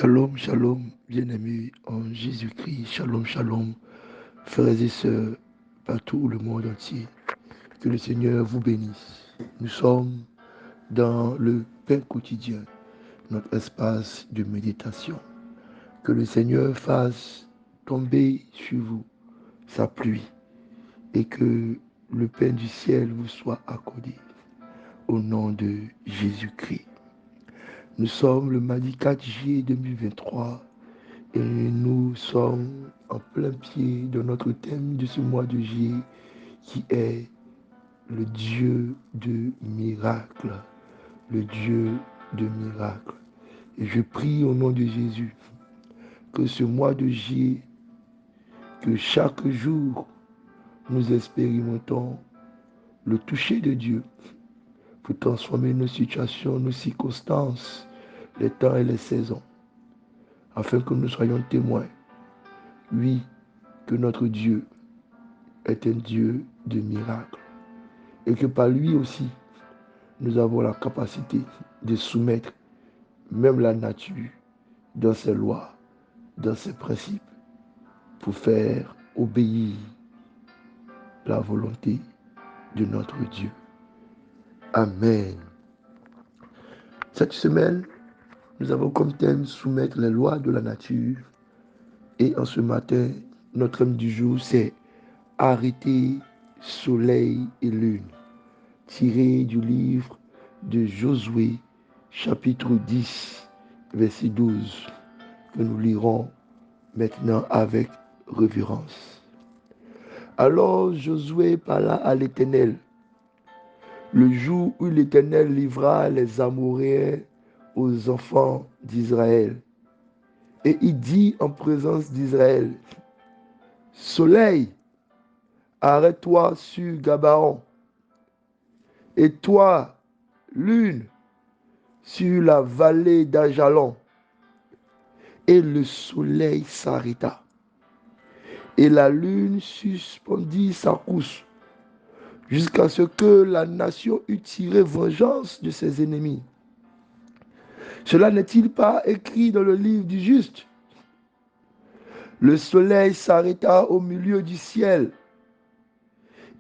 Shalom, shalom, bien-aimés en Jésus-Christ. Shalom, shalom, frères et sœurs, partout le monde entier. Que le Seigneur vous bénisse. Nous sommes dans le pain quotidien, notre espace de méditation. Que le Seigneur fasse tomber sur vous sa pluie et que le pain du ciel vous soit accordé. Au nom de Jésus-Christ. Nous sommes le mardi 4 juillet 2023 et nous sommes en plein pied de notre thème de ce mois de juillet qui est le Dieu de miracles. Le Dieu de miracles. Et je prie au nom de Jésus que ce mois de juillet, que chaque jour nous expérimentons le toucher de Dieu pour transformer nos situations, nos circonstances, les temps et les saisons, afin que nous soyons témoins, oui, que notre Dieu est un Dieu de miracles et que par lui aussi, nous avons la capacité de soumettre même la nature dans ses lois, dans ses principes, pour faire obéir la volonté de notre Dieu. Amen. Cette semaine, nous avons comme thème soumettre les lois de la nature. Et en ce matin, notre thème du jour, c'est arrêter soleil et lune, tiré du livre de Josué, chapitre 10, verset 12, que nous lirons maintenant avec révérence. Alors Josué parla à l'Éternel, le jour où l'Éternel livra les Amoréens aux enfants d'Israël. Et il dit en présence d'Israël, soleil, arrête-toi sur Gabaon, et toi, lune, sur la vallée d'Ajalon. Et le soleil s'arrêta, et la lune suspendit sa course, jusqu'à ce que la nation eût tiré vengeance de ses ennemis. Cela n'est-il pas écrit dans le livre du juste? Le soleil s'arrêta au milieu du ciel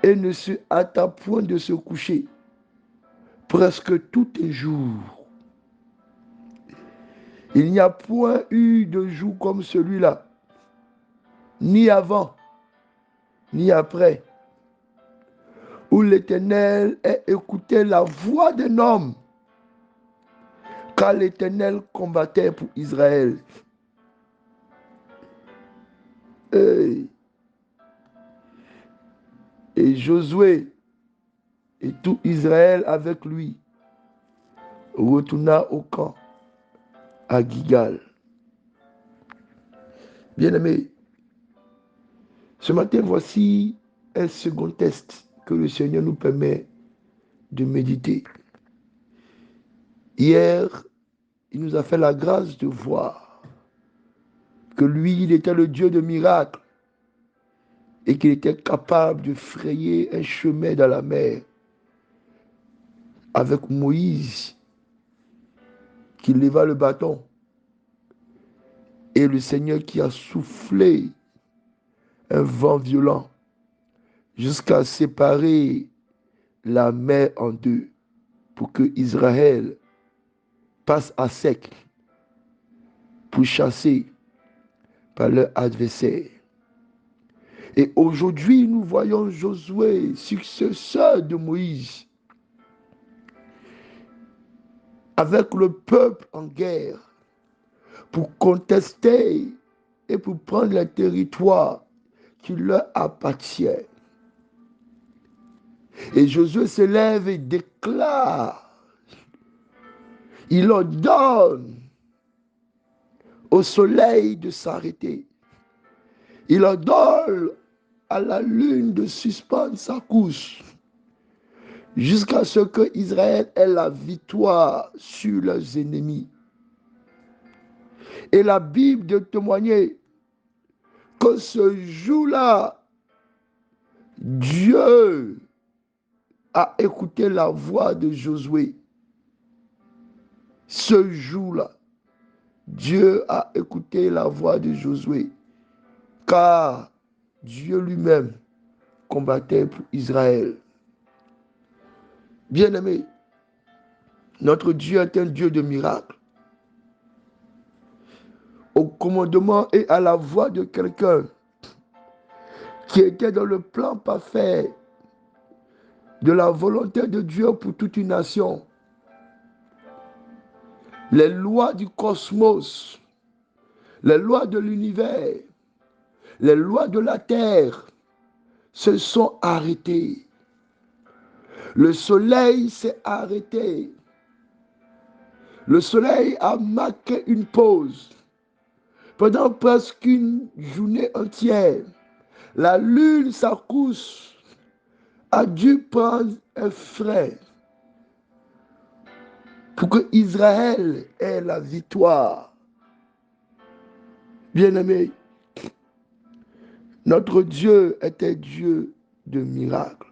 et ne se hâta point de se coucher, presque tout un jour. Il n'y a point eu de jour comme celui-là, ni avant, ni après, où l'Éternel ait écouté la voix d'un homme, car l'Éternel combattait pour Israël. Et Josué et tout Israël avec lui retourna au camp à Gilgal. Bien-aimés, ce matin, voici un second test que le Seigneur nous permet de méditer. Hier, il nous a fait la grâce de voir que lui, il était le Dieu de miracles et qu'il était capable de frayer un chemin dans la mer avec Moïse qui leva le bâton et le Seigneur qui a soufflé un vent violent jusqu'à séparer la mer en deux pour que Israël passe à sec pour chasser par leur adversaire. Et aujourd'hui, nous voyons Josué, successeur de Moïse, avec le peuple en guerre pour contester et pour prendre le territoire qui leur appartient. Et Josué se lève et déclare, il ordonne au soleil de s'arrêter. Il ordonne à la lune de suspendre sa course jusqu'à ce que Israël ait la victoire sur leurs ennemis. Et la Bible de témoigner que ce jour-là, Dieu a écouté la voix de Josué. Ce jour-là, Dieu a écouté la voix de Josué, car Dieu lui-même combattait pour Israël. Bien-aimé, notre Dieu est un Dieu de miracles. Au commandement et à la voix de quelqu'un qui était dans le plan parfait de la volonté de Dieu pour toute une nation. Les lois du cosmos, les lois de l'univers, les lois de la terre se sont arrêtées. Le soleil s'est arrêté. Le soleil a marqué une pause. Pendant presque une journée entière, la lune, sa course, a dû prendre un frein pour que Israël ait la victoire. Bien-aimé, notre Dieu était Dieu de miracles.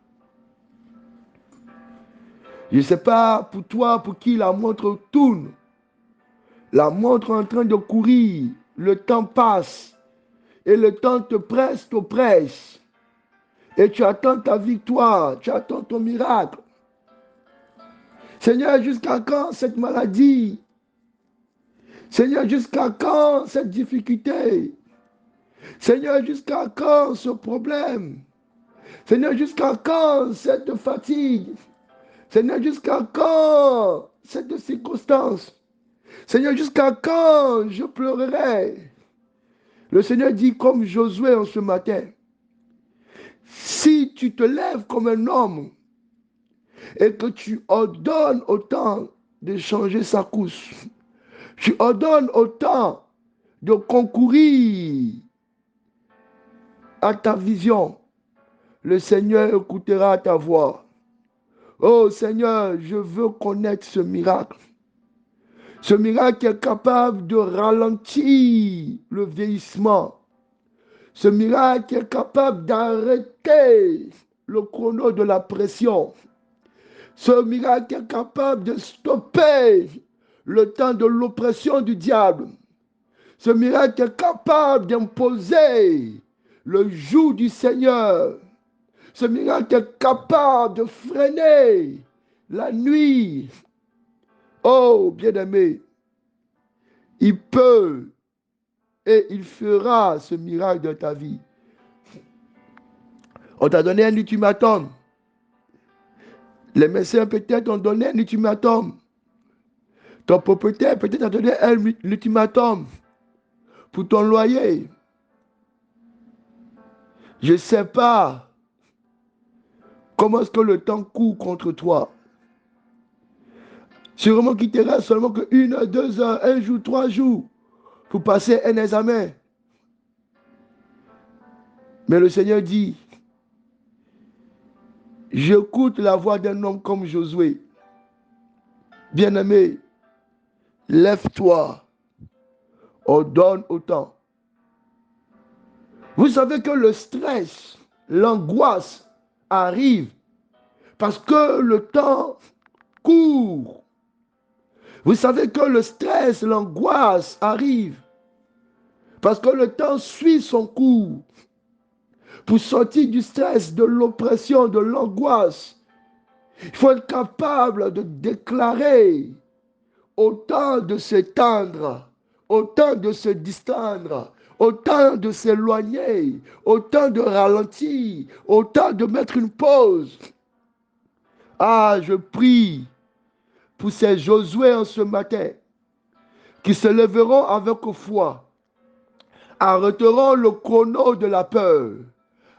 Je ne sais pas pour toi, pour qui la montre tourne. La montre en train de courir. Le temps passe. Et le temps te presse, t'oppresse. Et tu attends ta victoire. Tu attends ton miracle. Seigneur, jusqu'à quand cette maladie? Seigneur, jusqu'à quand cette difficulté? Seigneur, jusqu'à quand ce problème? Seigneur, jusqu'à quand cette fatigue? Seigneur, jusqu'à quand cette circonstance? Seigneur, jusqu'à quand je pleurerai? Le Seigneur dit comme Josué en ce matin, si tu te lèves comme un homme et que tu ordonnes au temps de changer sa course, tu ordonnes au temps de concourir à ta vision, le Seigneur écoutera ta voix. Oh Seigneur, je veux connaître ce miracle. Ce miracle est capable de ralentir le vieillissement. Ce miracle est capable d'arrêter le chrono de la pression. Ce miracle est capable de stopper le temps de l'oppression du diable. Ce miracle est capable d'imposer le jour du Seigneur. Ce miracle est capable de freiner la nuit. Oh, bien-aimé, il peut et il fera ce miracle dans ta vie. On t'a donné un ultimatum. Les médecins peut-être ont donné un ultimatum. Ton propriétaire peut-être a donné un ultimatum pour ton loyer. Je ne sais pas comment est-ce que le temps court contre toi. Sûrement qu'il te reste seulement que 1 heure, 2 heures, 1 jour, 3 jours pour passer un examen. Mais le Seigneur dit, j'écoute la voix d'un homme comme Josué. Bien-aimé, lève-toi, ordonne au temps. Vous savez que le stress, l'angoisse arrive parce que le temps court. Vous savez que le stress, l'angoisse arrive parce que le temps suit son cours. Pour sortir du stress, de l'oppression, de l'angoisse, il faut être capable de déclarer autant de s'étendre, autant de se distendre, autant de s'éloigner, autant de ralentir, autant de mettre une pause. Ah, je prie pour ces Josué en ce matin qui se lèveront avec foi, arrêteront le chrono de la peur,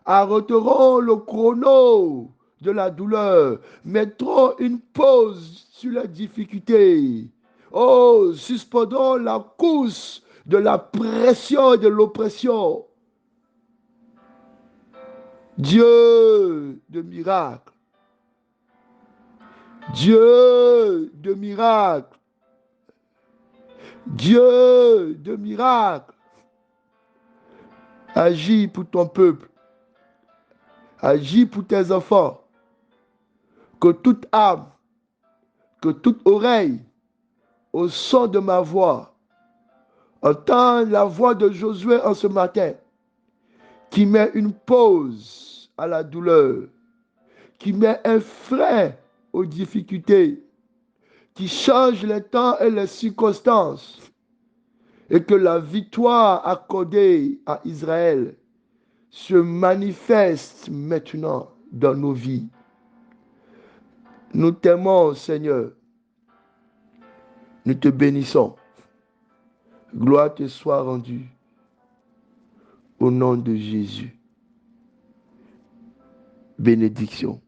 arrêteront le chrono de la douleur, mettront une pause sur la difficulté. Oh, suspendons la course de la pression et de l'oppression. Dieu de miracles. Dieu de miracles. Dieu de miracles. Agis pour ton peuple. Agis pour tes enfants. Que toute âme, que toute oreille, au son de ma voix, Entends la voix de Josué en ce matin, qui met une pause à la douleur, qui met un frein aux difficultés, qui change les temps et les circonstances, et que la victoire accordée à Israël se manifeste maintenant dans nos vies. Nous t'aimons, Seigneur. Nous te bénissons. Gloire te soit rendue au nom de Jésus. Bénédiction.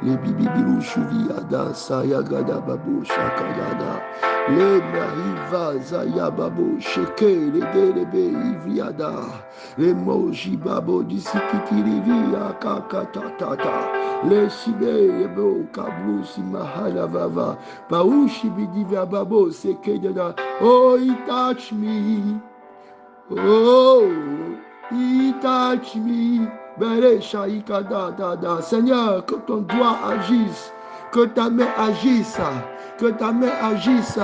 Les bibibilou chouviada sayagada babo shakayada les mariva zayababo sheke les delebe iviada les moji babo disikitirivi akakatatata les sibe yebo kablu simahala vava paushi bidiva babo sekedada. Oh, he touch me. Oh, he touch me. Seigneur, que ton doigt agisse, que ta main agisse, que ta main agisse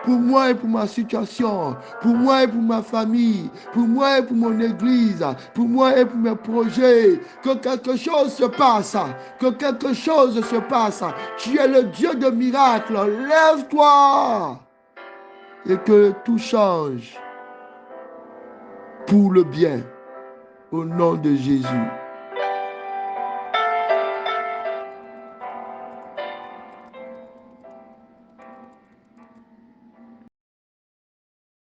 pour moi et pour ma situation, pour moi et pour ma famille, pour moi et pour mon église, pour moi et pour mes projets. Que quelque chose se passe, que quelque chose se passe. Tu es le Dieu de miracles. Lève-toi et que tout change pour le bien. Au nom de Jésus.